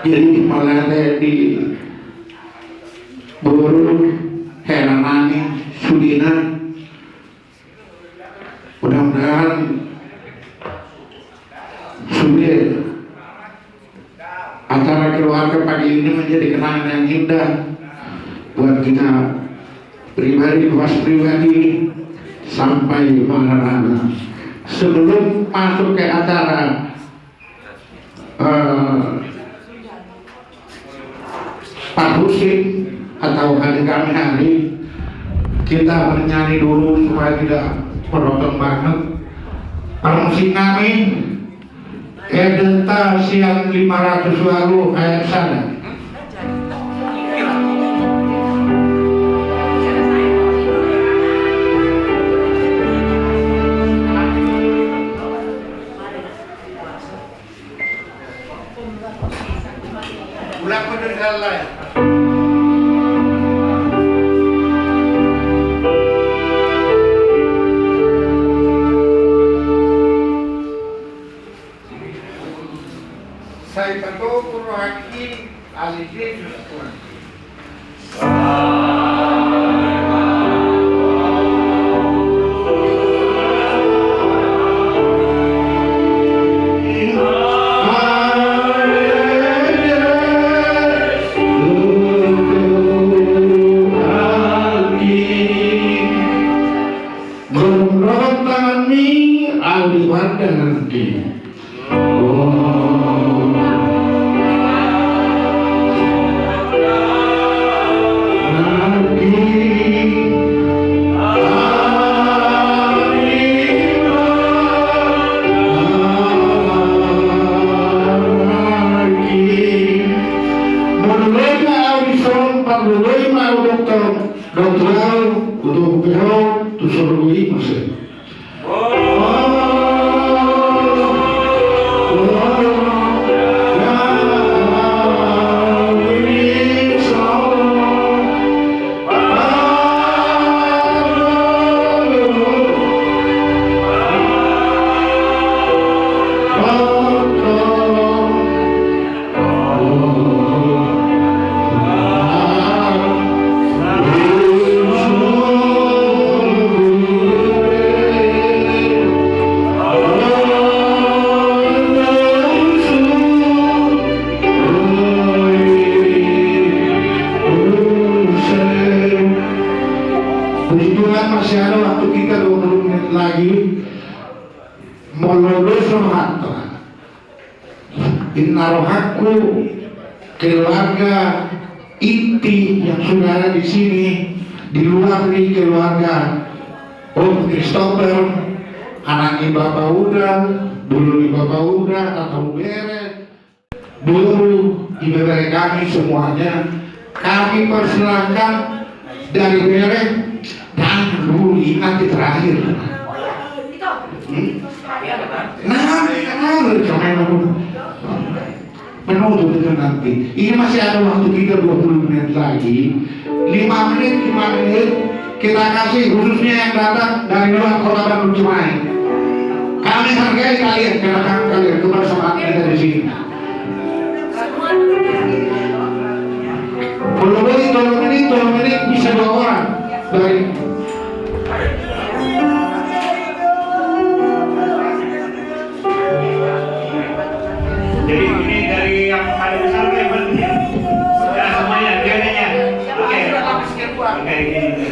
jadi malade di buru heranani sudina. Mudah-mudahan sudah acara keluarga pagi ini menjadi kenangan yang indah buat kita pribadi, luas pribadi sampai mana-mana. Sebelum masuk ke acara Pak Husin atau hari kita bernyanyi dulu supaya tidak penonton banget. Permusik kami Edenta siang 500 lalu ayat sana. Ulang pendengaran. Saya tahu Purwaki alih-alih Tuhan. Masih ada waktu kita 20 menit lagi melulus rohata innarohaku keluarga inti yang sudah ada di sini, di luar dari keluarga Om Christopher, anaknya Bapak Uda, bulu Bapak Uda atau Bere, bulu ibu Bere kami semuanya kami persilahkan dari Bere dan dulu nanti terakhir. Menutup itu nanti. Ini masih ada waktu kita 20 menit lagi. 5 menit kita kasih khususnya yang datang dari luar kota Bandung Cimahi. Kami hargai kalian karena kalian kebersamaan kita di sini. Kalau boleh 20 menit bisa 2 orang dari jadi ini dari yang paling besar ke yang paling kecil. Ya semuanya, biayanya. Oke. Oke ini.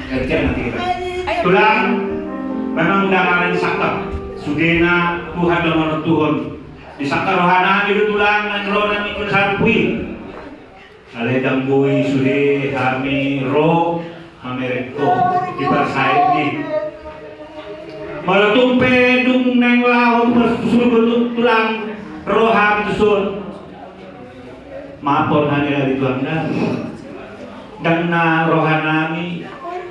Kerja nanti kita. Tulang memang udah ngalan sakap. Sudena Tuhan dan menurut Tuhan. Di sakar rohana itu tulang dan rohana ikut sampui. Ale dambui sude kami roh amereko dipersaiki. Malah tumpe dung neng laut bersusul tulang roham tusul. Maapon hanya dari Tuhan dan na rohanami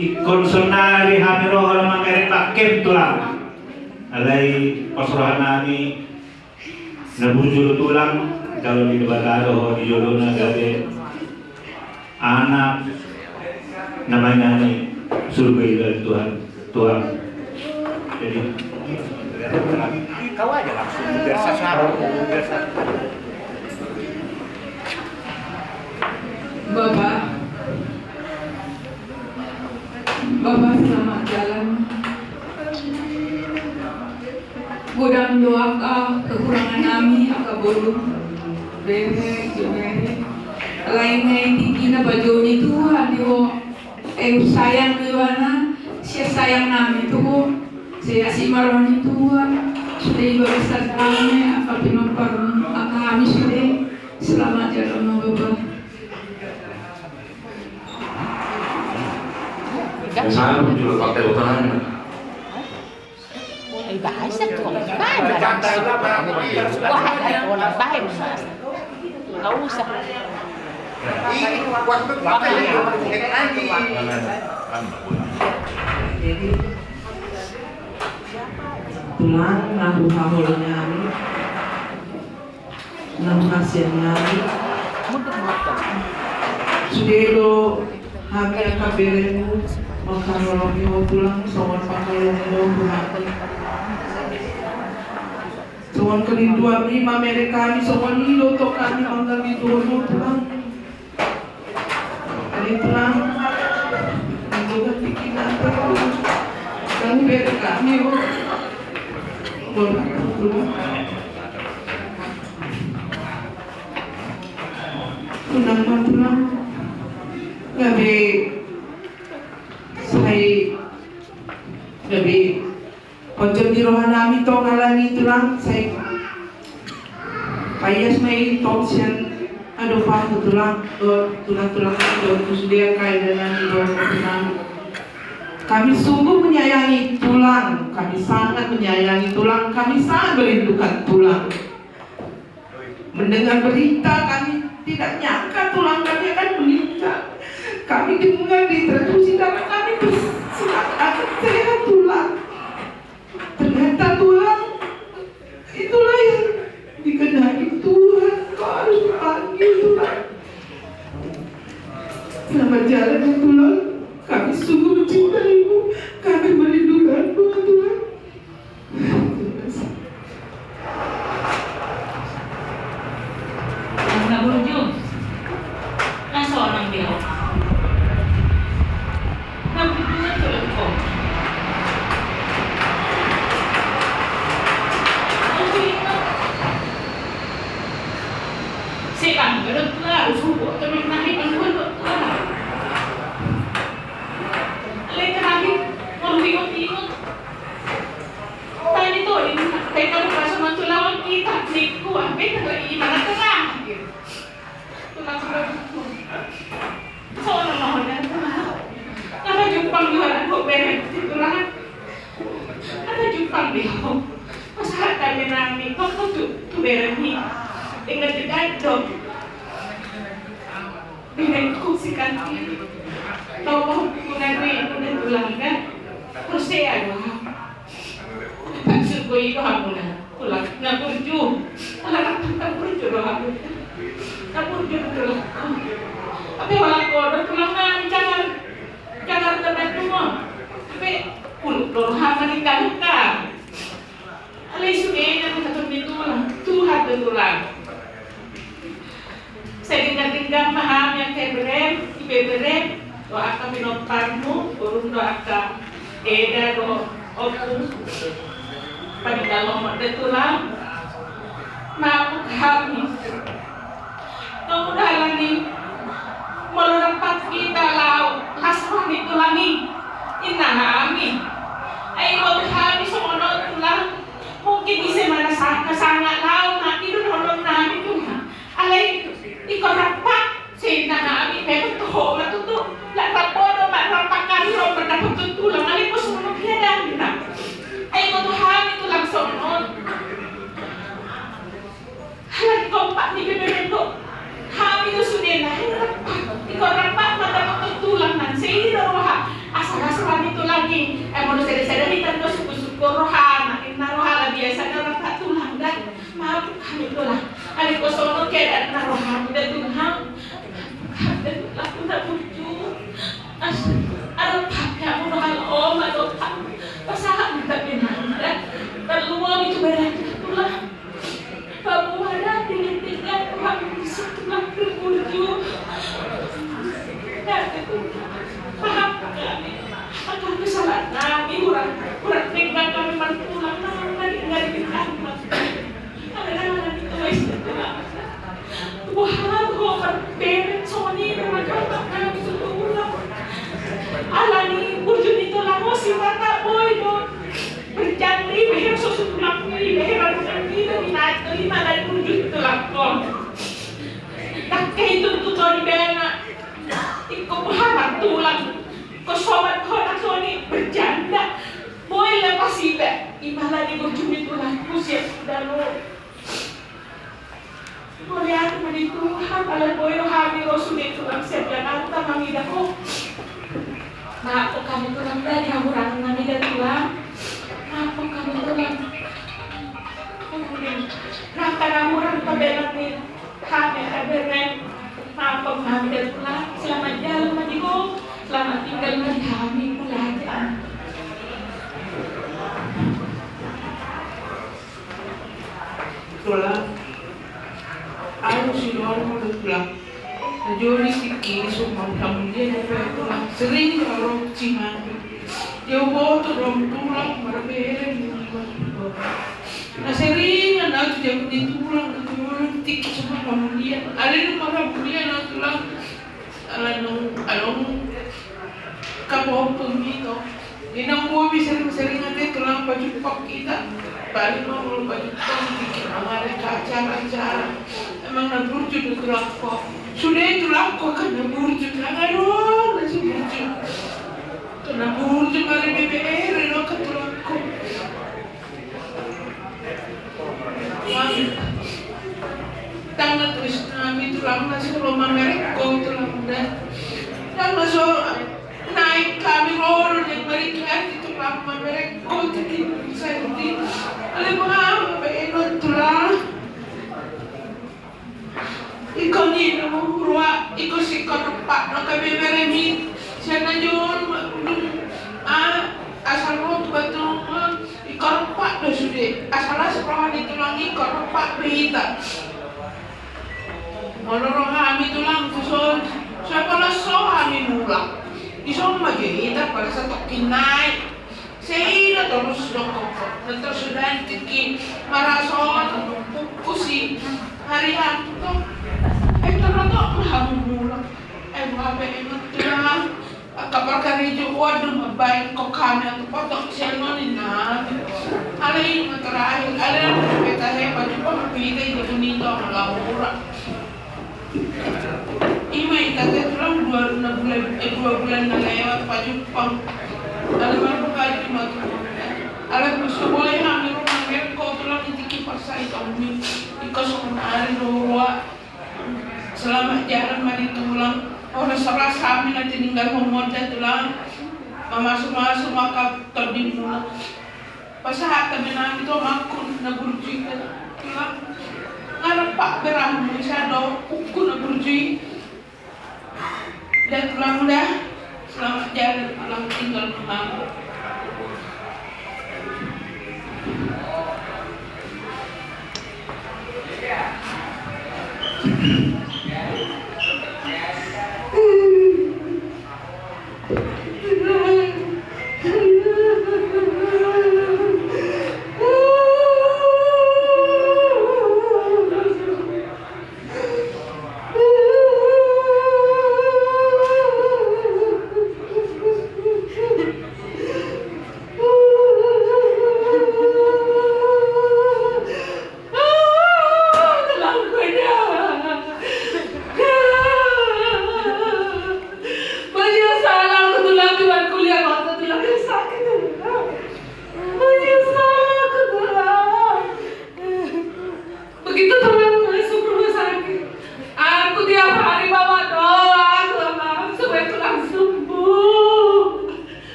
ikon sonari hami roham amerek takem tulang. Alai pas rohanami nabujul tulang kalau di bataro di jolona gabe anak namanya ini surga dari Tuhan. Jadi kau aja langsung biar sasaran, biar sasaran. Bapak selamat jalan. Gudang doa kekurangan kami aka bolong bere lainnya tinggi na baju itu adio sayang kewana saya sayang nami itu saya si marwan itu sudah ibu besar kami apa pinompar kami sudah selamat jalan bapak. Sana muncul partai otonomi. Bahasa tuh, nggak usah. Jadi tulang nahu haholnya nahu hasilnya sudelo hamil kabelemu makarologi mau pulang soal pakalongnya mau pulang soal kerinduan lima mereka kami soal nilo to kami manggal itu mau pulang kali pulang juga bikin apa kami mereka kami pulang pulang gabi saya gabi pojok di rohana kami to ngalani tulang saya payas may topsian aduh pak tulang itu sudah kaya dengan tulang kami sungguh menyayangi tulang kami sangat menyayangi tulang kami sangat merindukan tulang mendengar berita kami tidak nyangka tulang kami akan meninggal kami dengar di transfusi darah kami akan sehat tulang ternyata tulang itulah yang dikehendaki Tuhan kau harus dipanggil tulang selamat jalan ya tulang kami sungguh mencintaimu kami merindukanmu Tuhan. Nggak berujung. Nah seorang dia. Nah berujungnya telepon. Aku ingat. Sekarang berdoa harus hubung terus naik angkuhan berdoa. Alay terakhir mau ingat. Tadi tuh ini kita lupa sama tulang kita niku ambil lagi mana terang. Tulang seorang mahonnya ada jumpang jualan kok beres tulang ada jumpang dia masalah kami nami kok tuh beres nih dengan juga dong dengan kusikan tahu mau mengenai dengan tulang kan terus saya maksud gue itu hamuna tulang nggak burju nggak burju doh hamuna Kapur dulu. Tapi walau kau tulangan jangan terbaik semua. Tapi puluh doa menikah. Alai sugenya mengatur ditulang Tuhan betulan. Saya tinggal paham yang keberem, ibeberem doa kami nontanmu, burung doa ka eda do opus. Pada dalam betulan, mampu kami. Kemudahan ini melompat kita lau hasrah ditulangi inna amin ayo kami semono tulang mungkin bisa mana sangat lau nak itu nolong nami tuh alai ikut rapat sehingga nami memang tuh matutu lak rapodo mak rapakan lo mendapat tulang alai pun semono tiada kita ayo Tuhan itu langsung halai kompak di bebek kami itu sudah naik ikut rapat mata tulangan sehingga roha asal-asalan itu lagi mau saya kita tuh syukur roha nah roha biasa rapat tulang dan maaf kami tulang ada kosono keadaan roha dan tulang dan laku tak lucu ada pakai aku roha om atau pasangan kita benar dan luar itu benar si mata boy do berjanji behir susutulang ni behir berjanji do minat 5,000 tulang ko nakay tuntuton bena iko muhammad tulang ko sobat ko na soni berjanda boy lepas ibe imala ni berjumit tulang ko siya dalo Moriano manituhan alam boy no hami ro sunit tulang siya jananta mangida ko na ako kami tulang dari hamuran namida tulang na ako kami tulang nakaramuran pabelang ni kami kaberen na ako namida tulang selamat jalan manigo selamat tinggal di kami pelajaran tulang aku siluan mau tulang Najori tiki sumang kamulia na tulang sering orang ciman dia bawa turun tulang berbeda na sering anak tu dia pun tulang Najori tiki sumang kamulia ada nu kamulia na tulang along kapopong itu inang bubi sering ada tulang baju pak kita balik mau baju pak tiki amare acara emang naburju di tulang kok sudah tulang kok kan naburju aduh nasi burju kena burju mari BBR no ke tulang kok tangga terus kami tulang nasi rumah merek kok tulang dah tangga so naik kami roll yang mereka di tulang merek kok tadi saya di ale mga BBR tulang ikaw ni ruwa ikaw si karupa no kami meremi siya na yun asal mo batong ikarupa no sude asal sa prahan ito lang ikarupa behita mororong kami ito lang kusod siya pala so kami mula isong magihita para sa tokinay sila terus dokoko terus sudah tiki marason kusi harian to terlalu hamul babe tulang kapal karijo waduh mabain kok kami atau potong seno ni na ala ini terakhir ala peta he baju pampita itu bonito malawura ima itate tulang 2 bulan na lewat baju pam ala baru kali matu ala kusuboy kami rumah merko tulang itiki paksa itu ikos hari dua selamat jalan mari tulang orang seras kami nanti tinggal homoda tulang masuk maka tadi mula pasahat kami nanti tu makun na burji tulang ngarap pak berah bisa do uku na burji dan tulang dah selamat jalan tulang tinggal malam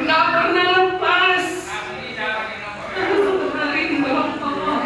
Nggak pernah lepas. Satu hari di bawah pohon.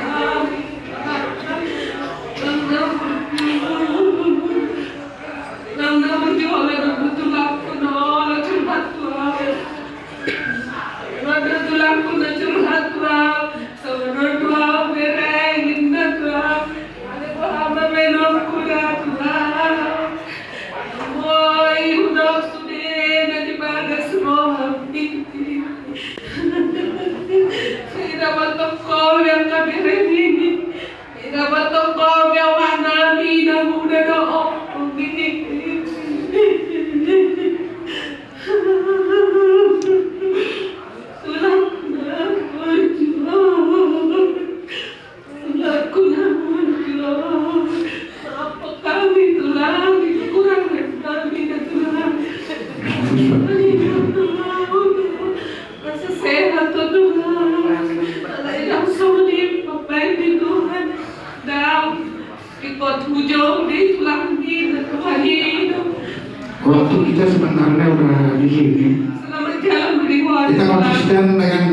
waktu kita sebenarnya udah di sini. Selamat jalan beriman. Kita konsisten dengan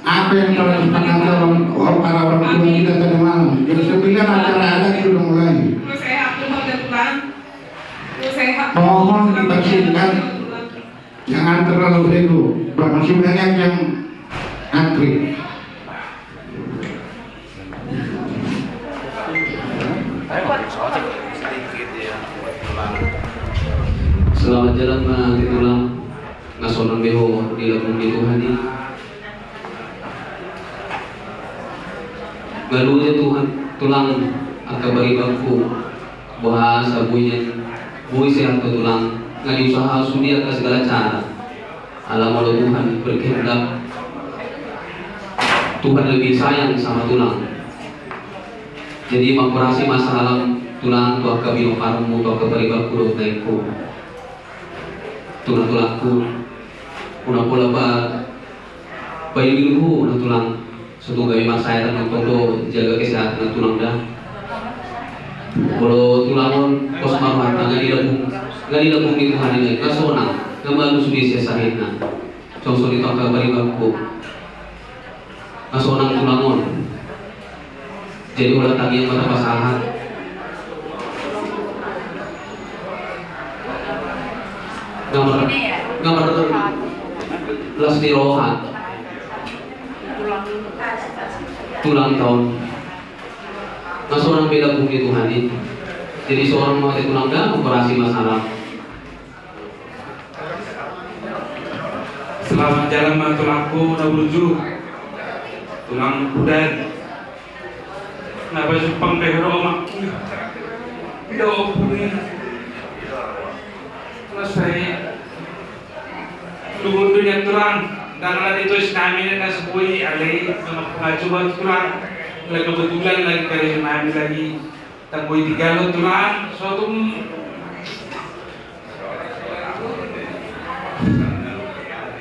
apa yang telah disepakati oleh para orang tua kita tadi malam. Jadi sembilan acara adat sudah mulai. Terus sehat semua dan Tuhan. Terus sehat. Mohon dibersihkan, jangan terlalu bego. Masih banyak yang antri. Selamat jalan menanti tulang nasional beho di lampung di Tuhan ini. Galunya Tuhan tulang akan beri bangku bahasa bunyi sehat ke tulang ngadi usaha sudi atas segala cara. Alam Allah Tuhan berkehendak Tuhan lebih sayang sama tulang. Jadi mengkurasi masa alam tulang tuah ke bino karmu tuah ke beri bangku do naikku. Tulang-tulangku una pula bayi dulu una tulang setunggal memang saya dan untuk jaga kesehatan tulang dah. Kalau tulangon kos marwah nggak dilabung di Tuhan ini kasonang ngambalu sudi sesahina contoh di tangga bari bangku kasonang tulangon jadi ulah tagi yang mata pasahan gambar las di rohan tulang tahun seorang beda bumi Tuhan ini jadi seorang mati tulang dan operasi masalah. Selamat jalan bang tulangku udah beruju tulang budan kenapa supang behro mak do puni selesai luhur dunia tulang dan lagi itu kami nak sebui alih coba tulang lagi kebetulan lagi kali kami lagi tambui 3 lot tulang suatu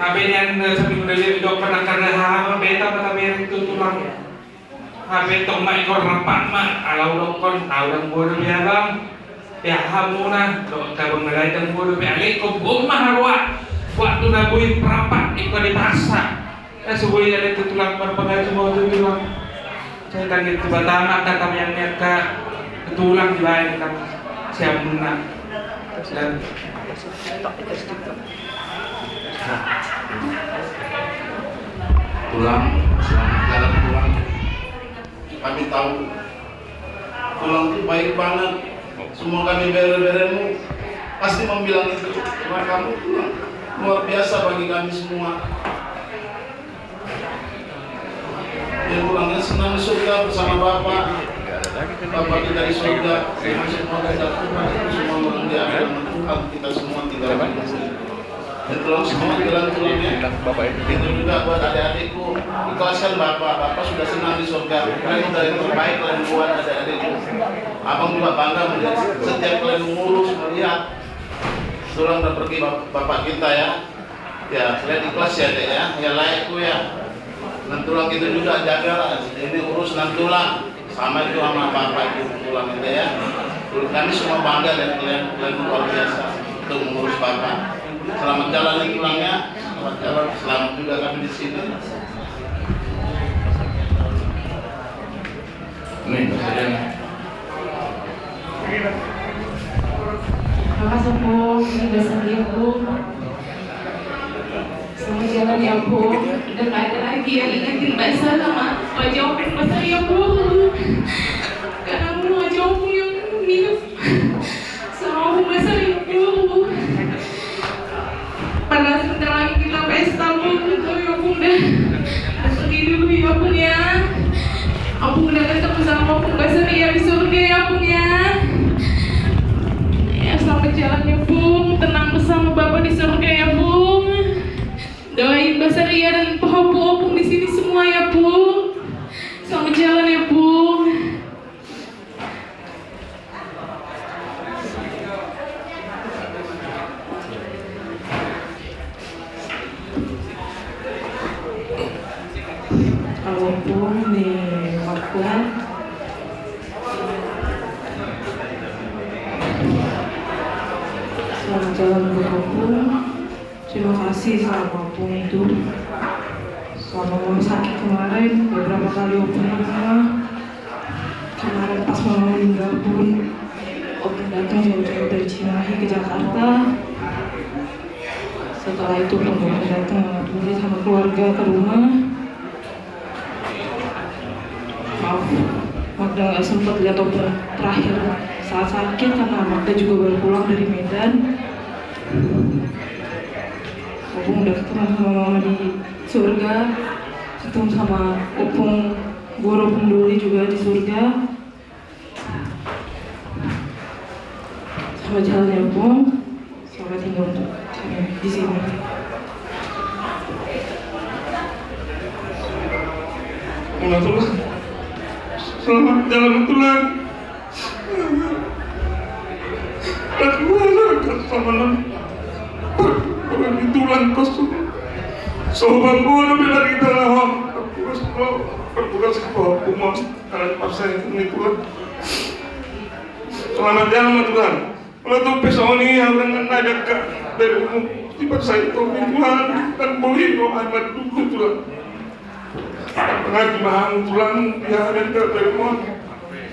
Habis yang seminggu dari dokter nak karena hal beta pada merek itu tulang. Habis tong mak ikor rapat mak alau dokon alau bodoh bialang. Ya hamuna dokter mengalai dan bodoh bialik kau mah harwa. Waktu nabui rapat ikor dipaksa. Sebuah ada itu tulang berpengaruh semua itu tulang. Saya tanya itu batama kata yang mereka tulang dibayar kan siap menang. Dan tulang, selamat jalan tulang. Kami tahu tulang itu baik banget. Semua kami bere-beremu pasti membilang itu. Karena kamu tulang luar biasa bagi kami semua. Dia tulangnya senang di surga bersama Bapak. Bapak kita di surga. Terima kasih Tuhan. Semua orang di akhirat Tuhan kita semua tinggal di sini. Dan tulang semua tulangnya itu juga buat adik-adikku ikhlaskan Bapak sudah senang di surga kalian udah yang terbaik kalian buat adik-adikku abang juga bangga melihat setiap kalian mengurus melihat tulang udah pergi Bapak kita ya kalian ikhlas ya dek ya layakku ya dan tulang itu juga jaga ini urus dan tulang sama itu sama Bapak itu tulang itu ya kami semua bangga dan kalian luar biasa untuk mengurus Bapak. Selamat jalan di tulangnya, selamat jalan, selamat juga kami di sini. Nih, Makasih Bu, ini udah sendiri Bu. Selamat jalan ya Bu. Dan ada lagi yang ingetin bahasa sama wajah open bahasa ya Bu. Karena wajah open yang minum sama open bahasa ya Bu. Padahal sebentar lagi kita pesta Bu, ya Bu udah pergi dulu ya Bu ya. Aku udah ketemu sama Bu bahasa ya di surga ya Bu ya. Ya selamat jalan ya Bu, tenang bersama Bapak di surga ya Bu. Doain bahasa Ria dan Pak Opung di sini semua ya Bu. Selamat jalan ya Bu. Opung di Papua. Selamat jalan buat opung. Terima kasih sama opung itu. Selama mama sakit kemarin, beberapa kali opung di rumah. Kemarin pas mama meninggal pun, opung datang jauh-jauh dari Cimahi ke Jakarta. Setelah itu opung datang mengunjungi sama keluarga ke rumah. Maaf, Magda nggak sempat lihat opung terakhir saat sakit karena Magda juga baru pulang dari Medan. Opung udah ketemu sama mama di surga, ketemu sama opung Guru Penduli juga di surga. Selamat jalan ya opung, selamat tinggal untuk kami di sini. Selamat jalan tulang. Di tulang kosong. Sobat gua bilang kita lawan. Berbuka sebuah hukuman karena paksa ini tulang. Selamat jalan tulang. Kalau tuh pesoni yang dengan najak dari umum tiba saya itu Tuhan dan boleh doa amat dulu tulang. Pengaji mahal tulang ya dan dari umum.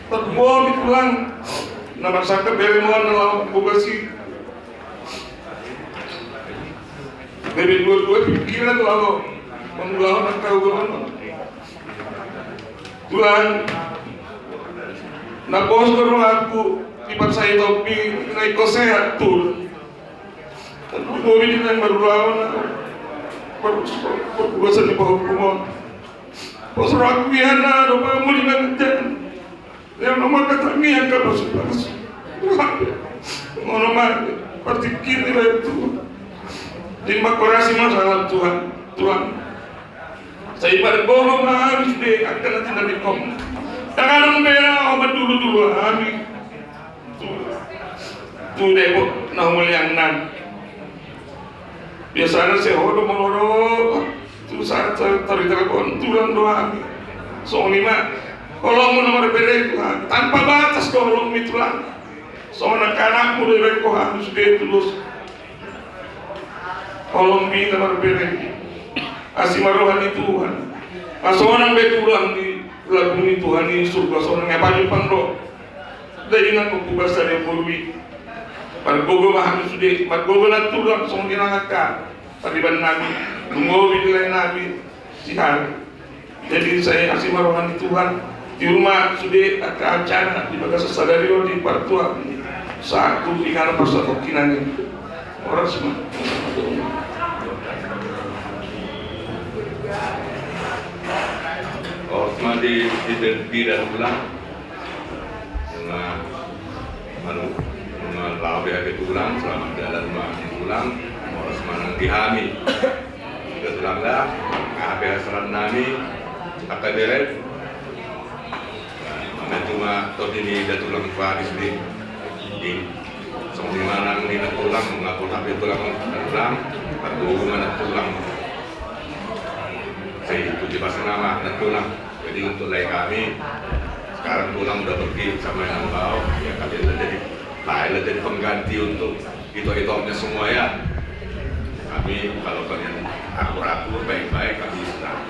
Terbuat di tulang. Nama sakit dari umum adalah bogasi. Dari dua-dua pikiran lalu mengulakan keuangan Tuhan nak bos kalau aku tiba saya topi naik sehat tuh tapi ini yang baru lawan perbuatan di bawah hukuman bos aku ya na doa mau dilanjutkan yang nomor kata ini yang kau bos mau nomor partikir itu terima kasih masalah Tuhan. Saya ibarat bohong habis deh akan nanti dari kom. Jangan bela obat dulu habis. Tuh deh bu, nah yang nan. Biasanya saya meloro. Tuh saat tarik telepon tulang doa. Soalnya mah kalau mau nomor beda Tuhan tanpa batas kalau mitulah. Soalnya anak muda mereka harus dia tulus. Kolom bina berbeda asih marohani Tuhan asonan betulang di lagu ni Tuhan ni surga sonan ngapaju pangro dari nang kubasa de burwi par gogo mahan sude par gogo na tulang song dinangaka pariban nabi dungo bidilan nabi sihar jadi saya asih marohani Tuhan di rumah sude acara di bagas sadario di partua satu ingana pasal kinanya orang semua. Semua di dan ulang dengan lawe itu ulang selamat jalan ulang mau semanang dihami sudah tulanglah apa hasaran nami akan beret mana cuma tot ini dah tulang Paris di seperti mana ini tulang mengaku apa tulang atau mana tulang saya itu dipasang nama dan tulang. Jadi untuk lain kami sekarang tulang udah pergi sama yang bau ya kalian jadi pengganti untuk itu-itunya semua ya. Kami kalau kalian akur-akur baik-baik kami senang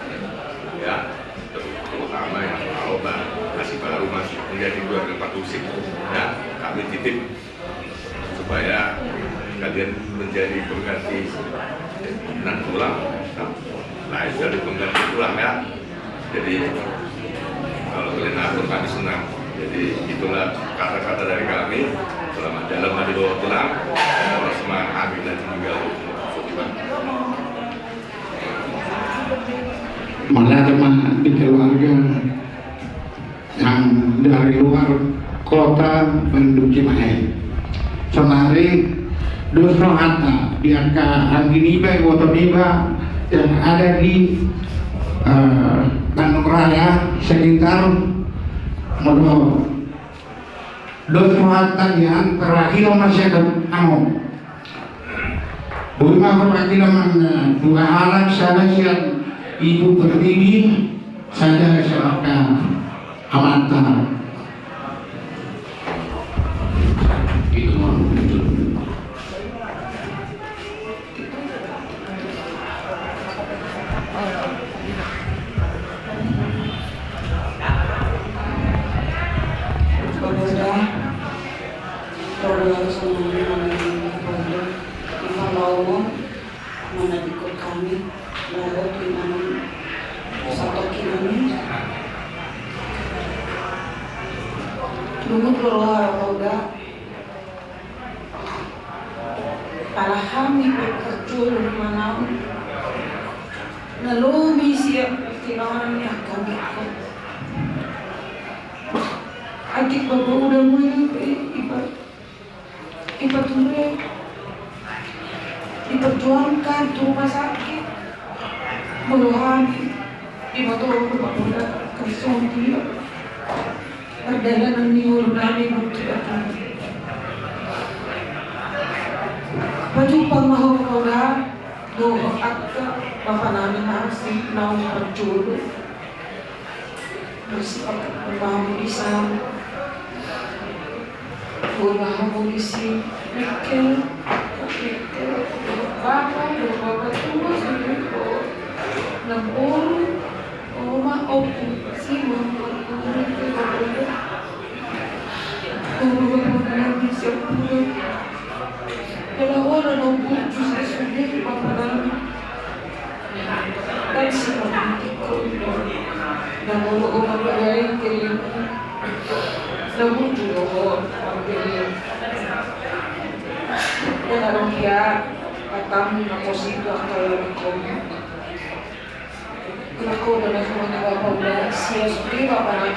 ya. Terutama yang mau masih baru masih menjadi keluarga Pak Usik ya. Kami titip supaya kalian menjadi pengganti dan tulang. Nah itu dari pengganti tulang ya. Jadi kalau kalian atur kami senang. Jadi itulah kata-kata dari kami. Selamat jalan dari bawah tulang. Orang semua habis dan tinggal. Malah teman di keluarga yang dari luar kota Bandung Cimahi. Semari Dusno Hatta biarkan Angginiba, Wotoniba yang ada di Bandung Raya sekitar Modo Dusno Hatta yang terakhir masyarakat Amo Buma perwakilan dua alat sana yang ibu berdiri saya silakan amanta itu kami narokin naman sa tokin lumut loroha roda palahami pagkacul manaw nalumi siya kinawan niya kami ko agit babaw mo yun ipatuloy diperjuangkan di rumah sakit meluhani dibawa ke bapak kesong dia perjalanan niur nami bukti baju pamahaw ko na doon akta bapak namin nasi naong perjulo bersih pemahamu isam pemahamu isi mikir Bapak tua sudah nampol oma opo si mama bisa pulang kalau orang nampol justru sudah paparan dan si mama dan oma berani kelim nampol juga kelim dan orang dia kami naposito ang kalawin ko. Nako na nagmuna bapak udah siya suri bapak na.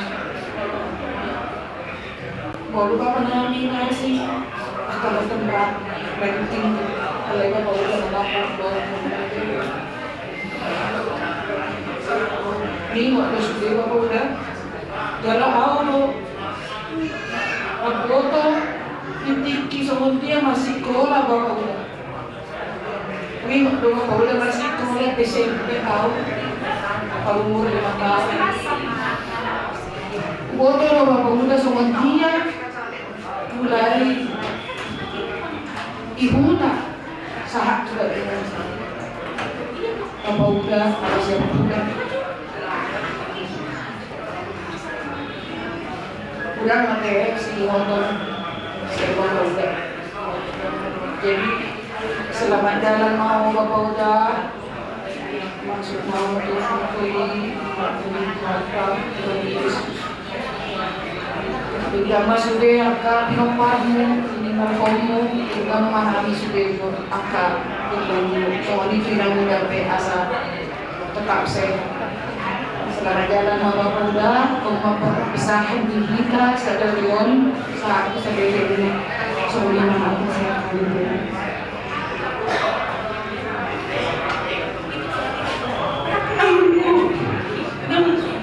Baru bapak namin nasi akal tempat renting alay bapak udah nalapot doon. Ni waktu suri bapak udah jala aulo pagboto itiki sa muntia masih kola bapak udah. Wih, doon ako ulang masih kulit Desember tahu, umur 5 tahun. Boto na bapak sa dia mulai ibuta sahak juga dengan bapak udah siap udah nge si motor sewa udah jadi selamat jalan mau bapak udah maksud mau terus Bigama sudah angka pinoparmu ini mau juga memahami sudah angka soal ini tidak mudah asa tetap sehat selamat jalan mau bapak udah memperpisahan di kita stadion saat stadion ini sebelum aku sehat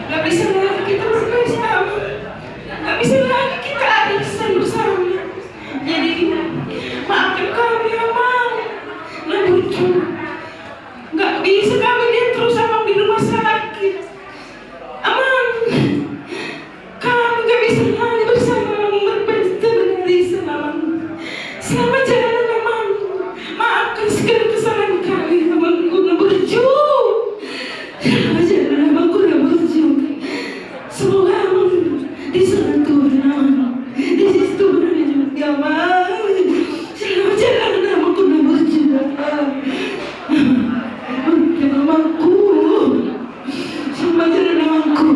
Gak bisa lagi kita bersama, gak bisa lagi kita arisan bersama. Jadi maafkan kami ya Mam, lucu. Gak bisa kami lihat terus Amang di rumah sakit. Amang, kami gak bisa lagi bersama Amang berpesta berarisan Amang. Selamat jalan Amang, maafkan segala kesalahan kami Amang guna berjuang. Selamat jalan Amang guna berjuang. Semoga Amang diserang Tuhan Amang, disisturan juga Amang. Selamat jalan Amang guna berjuang. Maafkan Amangku, selamat jalan Amangku.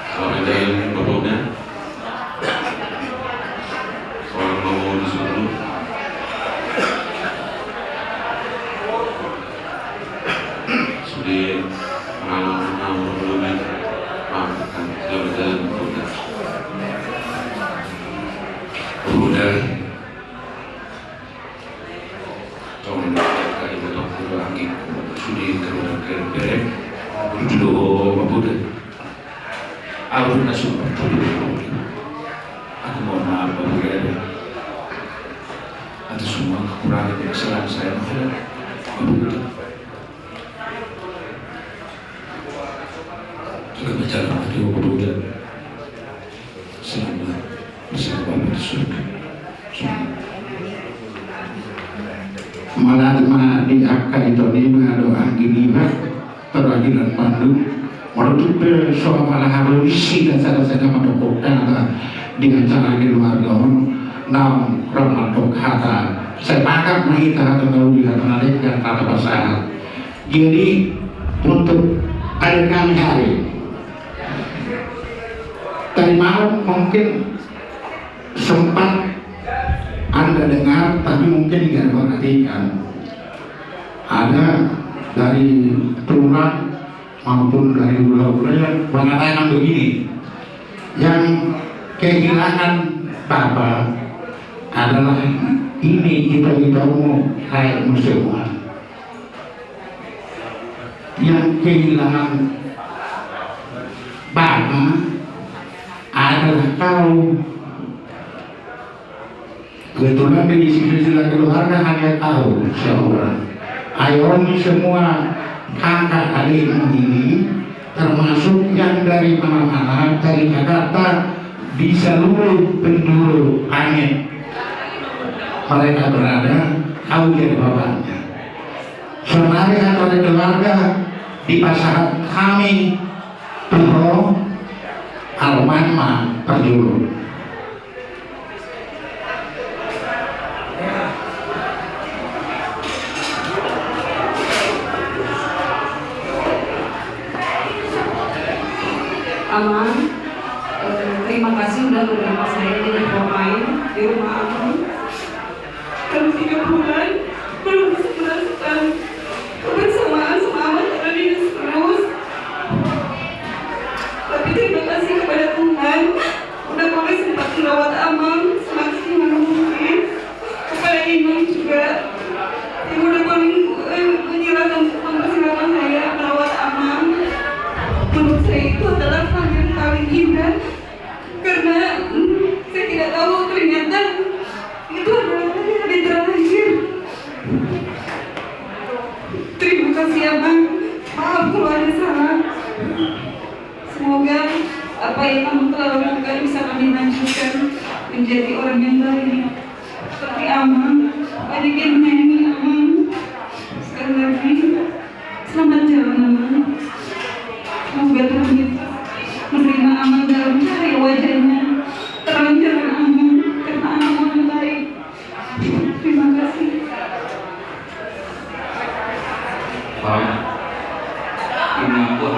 Selamat jalan Bapak udah. Seorang mau disuruh. Sudah malam belum maafkan selamat jalan Bapak udah. Bapak udah. Tolong kali betul betul angin. Sudah kerana kerberek. Dulu Bapak udah. Aku nak sumpah aku mohon maaf Bapak udah atas semua kekurangan dan kesalahan saya menghadap Bapak udah. Juga berjalan maju Bapak udah selamat bersama Bapak di surga. Malah di akal itu ni doa gini perwakilan Bandung menurut soal malah harus isi dan saya kata dengan cara di luar gaun nam ramatuk hata sepakat mengita atau lihat menarik dan kata pasangan. Jadi untuk hari kami hari tadi malam mungkin sempat Anda dengar tapi mungkin tidak perhatikan, ada dari tulang maupun dari ula-ula yang mengatakan begini, yang kehilangan Bapak adalah ini itu-itumu rakyatmu semua. Yang kehilangan Bapak adalah kau. Kebetulan di silsilah keluarga hanya kau seorang. Ayomi semua kakak adikmu ini, termasuk yang dari mana-mana, dari Jakarta, di seluruh penjuru langit mereka berada, kau jadi bapaknya. Semari atau keluarga di pasangan kami Tuho Almanma Perjuru. Aman, terima kasih sudah menerima saya jadi pemain di rumah Aman. Dalam 3 bulan belum bisa merasakan kebersamaan sama Aman karena dinas terus. Tapi terima kasih kepada Tuhan udah boleh sempat merawat Aman semaksimal mungkin. Kepada Imam juga yang udah boleh menyerahkan mempersilahkan saya merawat Aman. Menurut saya itu adalah hal yang paling indah karena saya tidak tahu ternyata itu adalah hari terakhir. Terima kasih Abang, maaf kalau ada salah. Semoga apa yang kamu telah lakukan bisa kami lanjutkan menjadi orang yang baik seperti Aman, banyak yang menyayangi Aman. Sekali lagi selamat jalan Aman. Semoga Tuhan menerima Aman dalam cahaya wajahnya, terang jalan Aman karena Aman baik. Terima kasih. Pak, ini aku.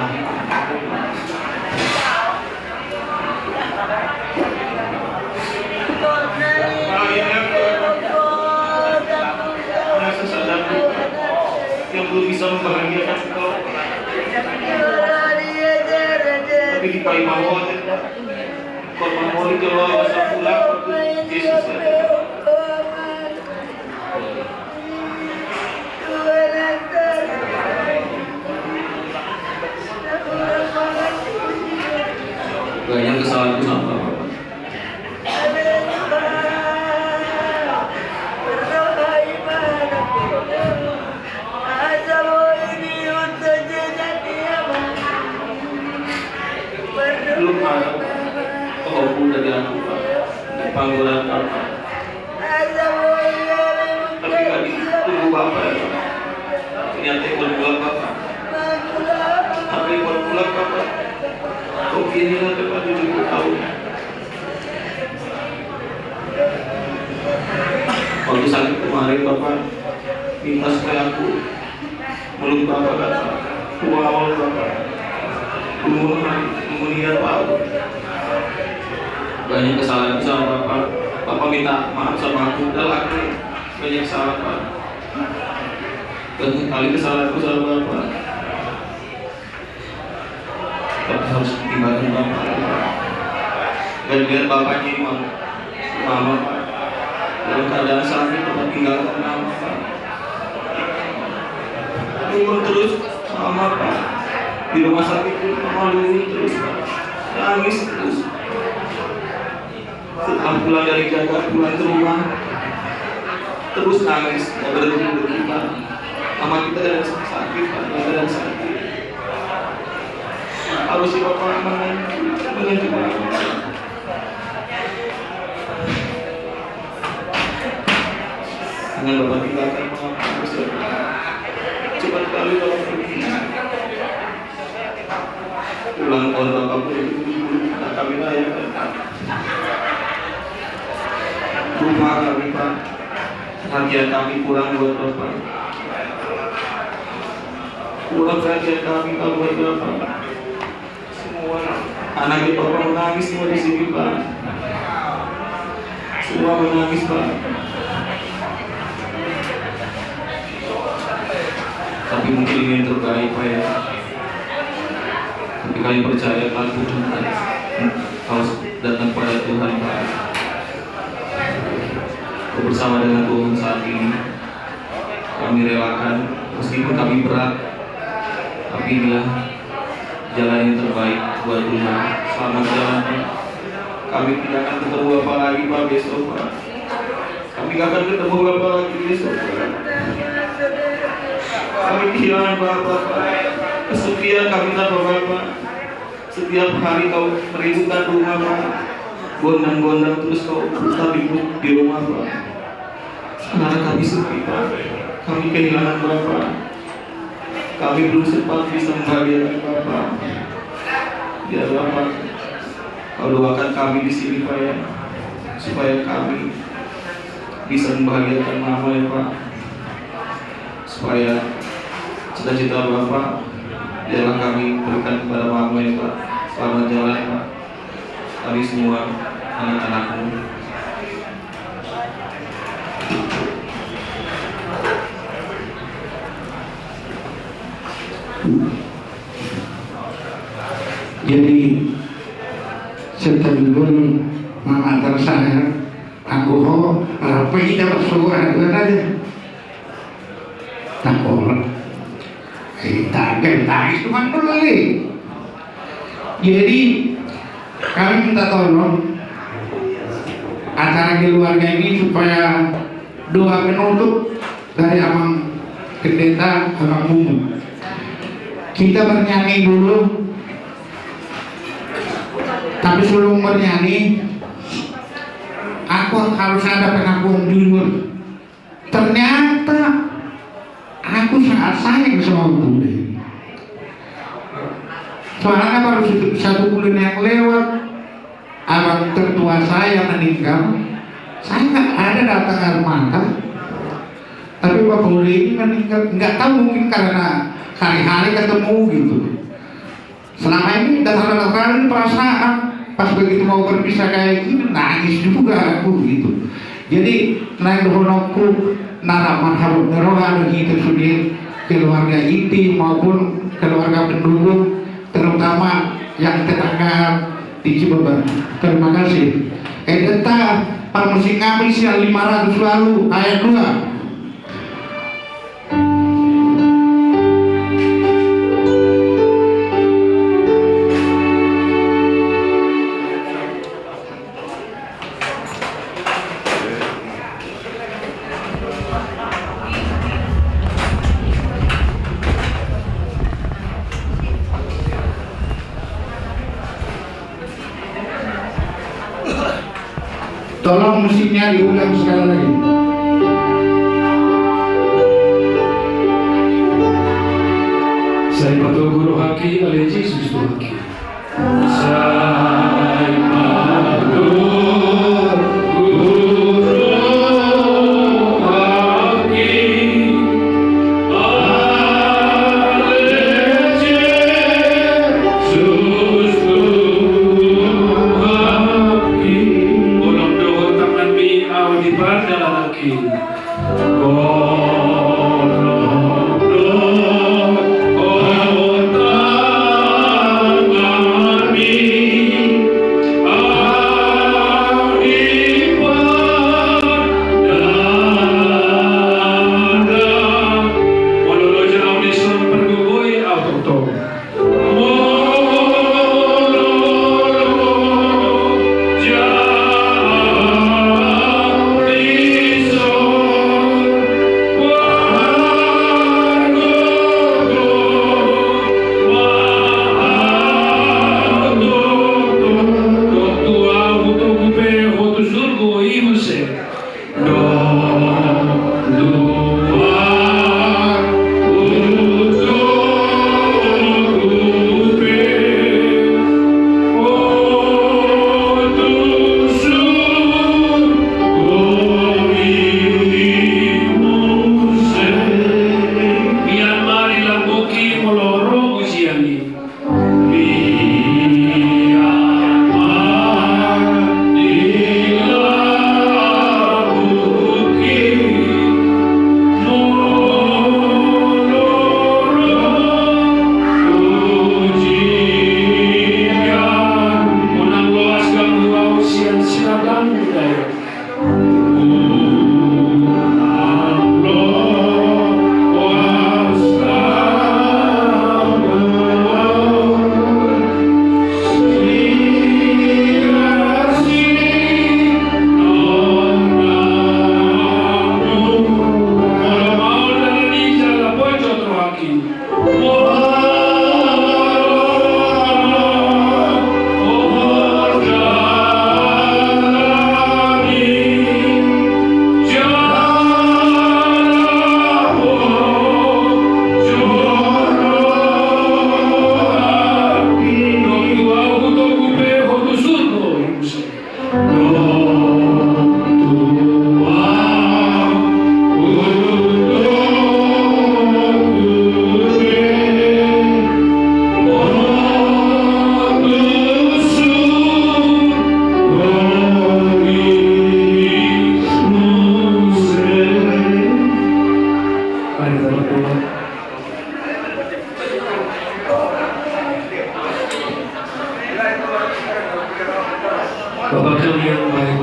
Rasa sadar yang belum bisa membahagiakan kau. Tapi di Palimawon, korban mori kalau masa pulang Yesus ada. Banyak kesalahanku sama Bapak. Belum ada kau dari aku Pak, di panggilan Bapak. Tapi gak ditunggu Bapak ya Pak. Ternyata ikut pulang Bapak. Tapi ikut pulang Bapak. Kau inilah depan 70 tahun. Waktu sakit kemarin Bapak minta supaya aku meluk Bapak kata. Wow Bapak. Kemudian Pak, Banyak kesalahanku sama Bapak. Bapak minta maaf sama aku. Udah lagi banyak salah Pak. Banyak kali kesalahanku sama Bapak. Tapi harus tinggalkan Bapak. Dan lihat Bapaknya ini Mama Pak. Dalam keadaan sakit Bapak tinggalkan Mama Pak. Tunggu terus Mama Pak. Di rumah sakit itu Mama lulu terus Pak. Nangis terus. Setelah pulang dari Jakarta, pulang ke rumah terus nangis, gak berhenti Pak. Mama kita ada sakit Pak, ada sakit. Harus si Bapak mengajukan dengan Bapak tinggalkan Mama cepat kali Bapak pergi. Ulang tahun Bapak pun kami rayakan 20 perhatian kami kurang buat Bapak. Kurang perhatian kami kalau buat Bapak. Semua anak Bapak menangis semua di sini, Pak. Semua menangis, Pak. Tapi mungkin ini yang terbaik, Pak ya. Tapi kami percaya Pak Tuhan kalau datang pada Tuhan, Pak. Bersama dengan Tuhan saat ini kami relakan meskipun kami berat, tapi inilah jalan yang terbaik buat Tuhan. Selamat jalan, Pak. Kami tidak akan ketemu Bapak lagi, Pak, besok, Pak. Kami tidak akan ketemu Bapak lagi besok, Pak. Kami kehilangan Bapak, Pak. Kesepian kami tanpa Bapak. Setiap hari kau merindukan rumah, Pak. Gondang-gondang terus kau putar di rumah, Pak. Sekarang kami sepi, Pak. Kami kehilangan Bapak. Kami belum sempat bisa membahagiakan Bapak. Biar Bapak kau doakan kami di sini, Pak ya, supaya kami bisa membahagiakan Mama ya, Pak. Supaya cita-cita Bapak biarlah kami berikan kepada Mama ya, Pak. Selamat jalan, Pak. Kami semua anak-anakmu. Jadi setengah mengantar saya, aku apa kita bersuara aja, tak boleh. Kita tangis cuma boleh. Jadi kami minta tolong acara keluarga ini supaya doa penutup dari Abang Pendeta, Abang Mumu. Kita bernyanyi dulu, tapi sebelum bernyanyi, aku harus ada pengakuan jujur. Ternyata aku sangat sayang sama Budi. Soalnya baru 1 bulan yang lewat, abang tertua saya meninggal. Saya nggak ada datang air mata. Tapi Pak Budi ini meninggal, nggak tahu mungkin karena hari-hari ketemu gitu. Selama ini datang kali perasaan pas begitu mau berpisah kayak gini nangis juga aku gitu. Jadi naik honokku naraman harus nerohan gitu sudah keluarga inti maupun keluarga pendukung, terutama yang tetangga di Cirebon. Terima kasih. Deta Parmusi kami sial 500 lalu ayat 2. Tolong musiknya diulang sekali lagi. Sai pato guru haki ale Jesus haki. Sai pato guru haki ale Jesus haki. Ulang doa tangan mi au di pada laki. Oh tamu daya. Bapa kami yang baik,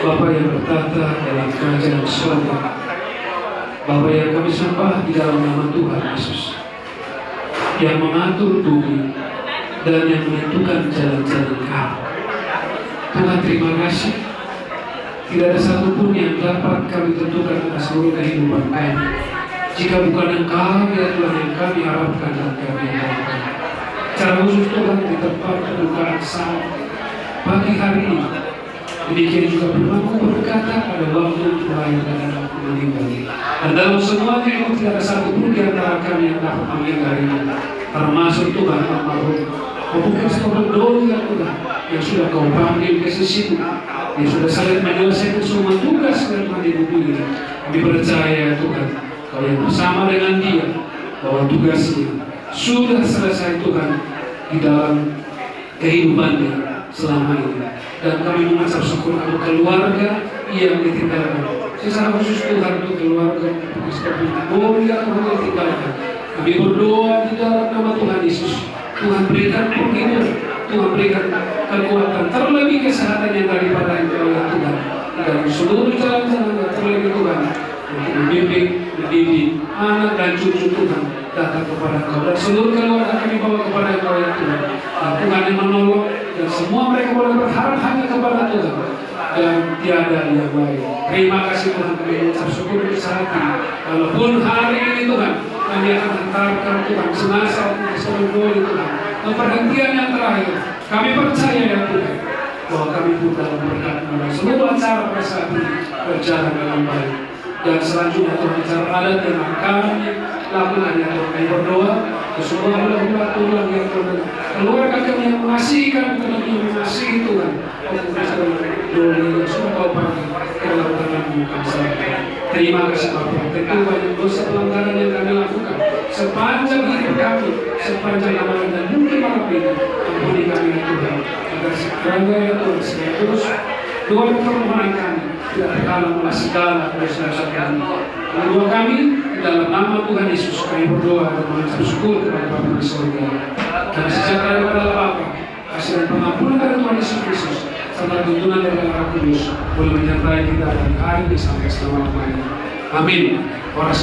Bapa yang bertata dalam kerajaan surga, Bapa yang kami sembah di dalam nama Tuhan Yesus, yang mengatur bumi dan yang menentukan jalan-jalan kami. Tuhan, terima kasih. Tidak ada satupun yang dapat kami tentukan atas seluruh kehidupan kami, jika bukan Engkau ya Tuhan yang kami harapkan dan kami harapkan. Secara khusus Tuhan di tempat kedukaan saat pagi hari ini, demikian juga firman-Mu berkata ada waktu melahirkan dan waktu meninggal. Dan dalam semuanya itu tidak ada satupun di antara kami yang dapat meninggal ini, termasuk Tuhan almarhum Bapak Christopher Doli ya Tuhan, yang sudah Kau panggil ke sisimu, yang sudah sangat menyelesaikan semua tugas dan hidup ini. Kami percaya ya Tuhan, Kau yang bersama dengan dia, bahwa tugasnya sudah selesai Tuhan di dalam kehidupannya selama ini. Dan kami mengucap syukur untuk keluarga yang ditinggalkan. Secara khusus Tuhan untuk keluarga Christopher Doli yang Tuhan ditinggalkan. Kami berdoa di dalam nama Tuhan Yesus. Tuhan berikan penghidupan, Tuhan berikan kekuatan, terlebih kesehatan yang daripada Engkau ya Tuhan. Dan seluruh jalan-jalan yang terlebih Tuhan, untuk membimbing, mendidik anak dan cucu Tuhan datang kepada Engkau. Dan seluruh keluarga kami bawa kepada Engkau ya Tuhan. Dan Tuhan yang menolong, dan semua mereka boleh berharap hanya kepada Tuhan. Dan tiada yang lain. Terima kasih Tuhan, kami mengucap syukur besar hati. Walaupun hari ini Tuhan, kami akan hantarkan Tuhan jenazah untuk seluruh Tuhan. Dan perhentian yang terakhir, kami percaya ya Tuhan, bahwa kami pun dalam berkat dan seluruh acara pada saat ini berjalan dengan baik. Dan selanjutnya Tuhan acara adat yang akan kami lakukan ya Tuhan. Kami berdoa ke semua ulang yang Tuhan, keluarga kami yang mengasihi kami, terlebih mengasihi Tuhan. Doa yang sudah Kau panggil ke dalam tangan-Mu kami serahkan. Terima kasih Bapak. Tentu banyak dosa pelanggaran yang kami lakukan sepanjang hidup kami, sepanjang amalan dan mungkin malam ini. Ampuni kami ya Tuhan, agar segala ya Tuhan, segala terus doa dan permohonan kami tidak terhalang oleh segala dosa-dosa kami. Doa kami dalam nama Tuhan Yesus kami berdoa dan mengucap syukur kepada Bapa di surga. Dan sejahtera kepada Bapa, kasih dan pengampunan dari Tuhan Yesus Kristus, serta tuntunan dari Roh Kudus boleh menyertai kita dari hari ini sampai selama-lamanya. Amin. Oras.